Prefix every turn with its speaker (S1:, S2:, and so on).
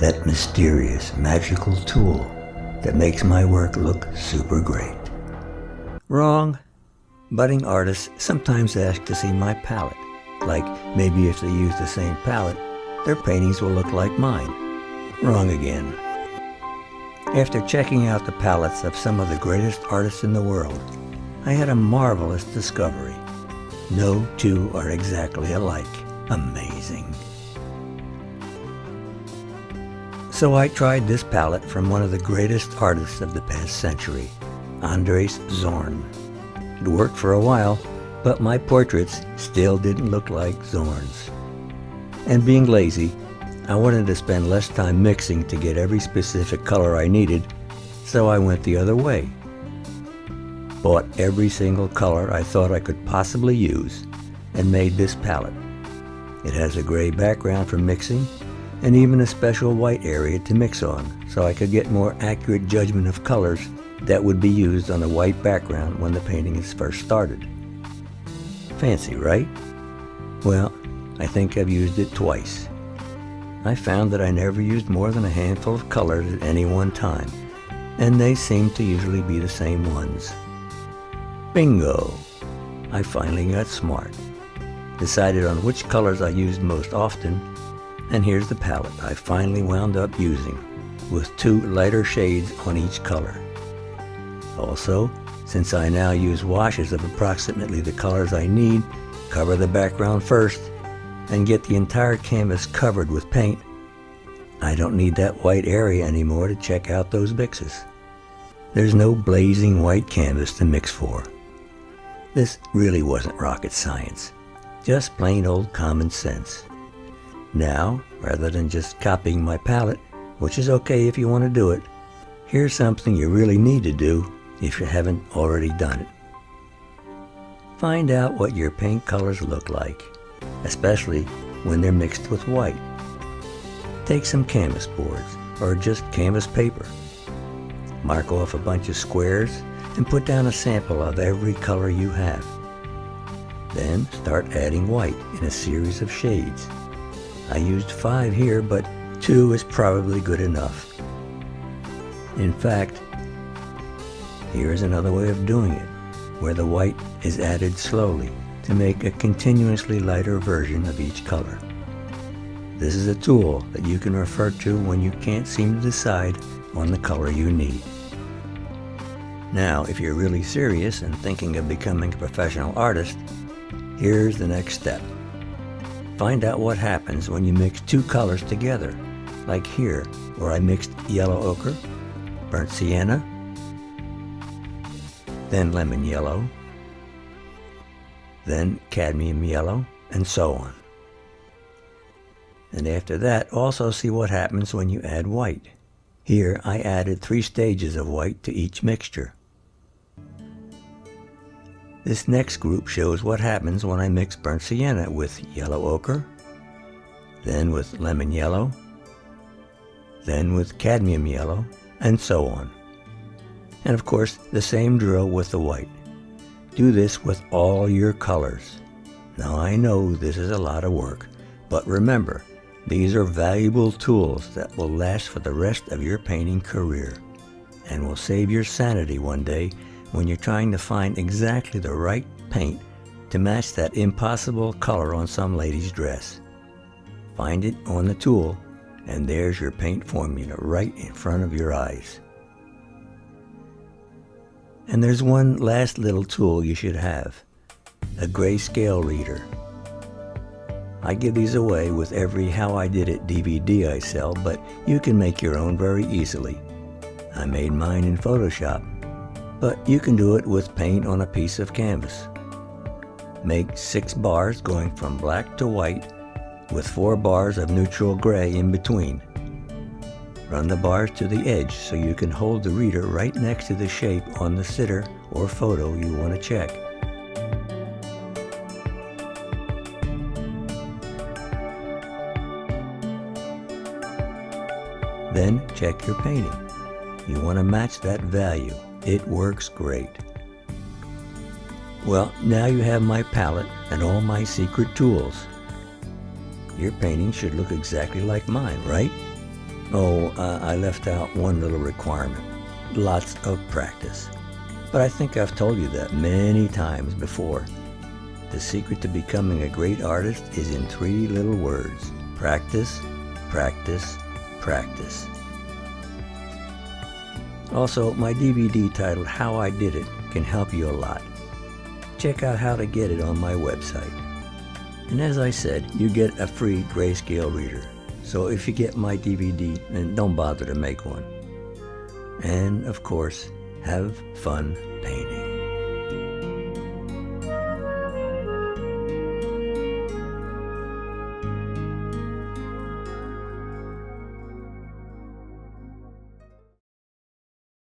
S1: that mysterious, magical tool that makes my work look super great. Wrong. Budding artists sometimes ask to see my palette, like maybe if they use the same palette, their paintings will look like mine. Wrong again. After checking out the palettes of some of the greatest artists in the world, I had a marvelous discovery. No two are exactly alike. Amazing. So I tried this palette from one of the greatest artists of the past century, Andres Zorn. It worked for a while, but my portraits still didn't look like Zorn's. And being lazy, I wanted to spend less time mixing to get every specific color I needed, so I went the other way. Bought every single color I thought I could possibly use and made this palette. It has a gray background for mixing and even a special white area to mix on, so I could get more accurate judgment of colors that would be used on a white background when the painting is first started. Fancy, right? Well, I think I've used it twice. I found that I never used more than a handful of colors at any one time, and they seem to usually be the same ones. Bingo! I finally got smart. Decided on which colors I used most often, and here's the palette I finally wound up using, with 2 lighter shades on each color. Also, since I now use washes of approximately the colors I need, cover the background first, and get the entire canvas covered with paint, I don't need that white area anymore to check out those mixes. There's no blazing white canvas to mix for. This really wasn't rocket science, just plain old common sense. Now, rather than just copying my palette, which is okay if you want to do it, here's something you really need to do if you haven't already done it. Find out what your paint colors look like, especially when they're mixed with white. Take some canvas boards, or just canvas paper. Mark off a bunch of squares and put down a sample of every color you have. Then start adding white in a series of shades. I used 5 here, but 2 is probably good enough. In fact, here's another way of doing it, where the white is added slowly to make a continuously lighter version of each color. This is a tool that you can refer to when you can't seem to decide on the color you need. Now, if you're really serious and thinking of becoming a professional artist, here's the next step. Find out what happens when you mix 2 colors together, like here, where I mixed yellow ochre, burnt sienna, then lemon yellow, then cadmium yellow, and so on. And after that, also see what happens when you add white. Here, I added 3 stages of white to each mixture. This next group shows what happens when I mix burnt sienna with yellow ochre, then with lemon yellow, then with cadmium yellow, and so on. And of course, the same drill with the white. Do this with all your colors. Now I know this is a lot of work, but remember, these are valuable tools that will last for the rest of your painting career, and will save your sanity one day when you're trying to find exactly the right paint to match that impossible color on some lady's dress. Find it on the tool, and there's your paint formula right in front of your eyes. And there's one last little tool you should have, a Grayscale Reader. I give these away with every How I Did It DVD I sell, but you can make your own very easily. I made mine in Photoshop, but you can do it with paint on a piece of canvas. Make 6 bars going from black to white with 4 bars of neutral gray in between. Run the bars to the edge so you can hold the reader right next to the shape on the sitter or photo you want to check. Then check your painting. You want to match that value. It works great. Well, now you have my palette and all my secret tools. Your painting should look exactly like mine, right? I left out one little requirement. Lots of practice. But I think I've told you that many times before. The secret to becoming a great artist is in 3 little words. Practice, practice, practice. Also, my DVD titled How I Did It can help you a lot. Check out how to get it on my website. And as I said, you get a free Grayscale Reader. So if you get my DVD, then don't bother to make one. And of course, have fun painting.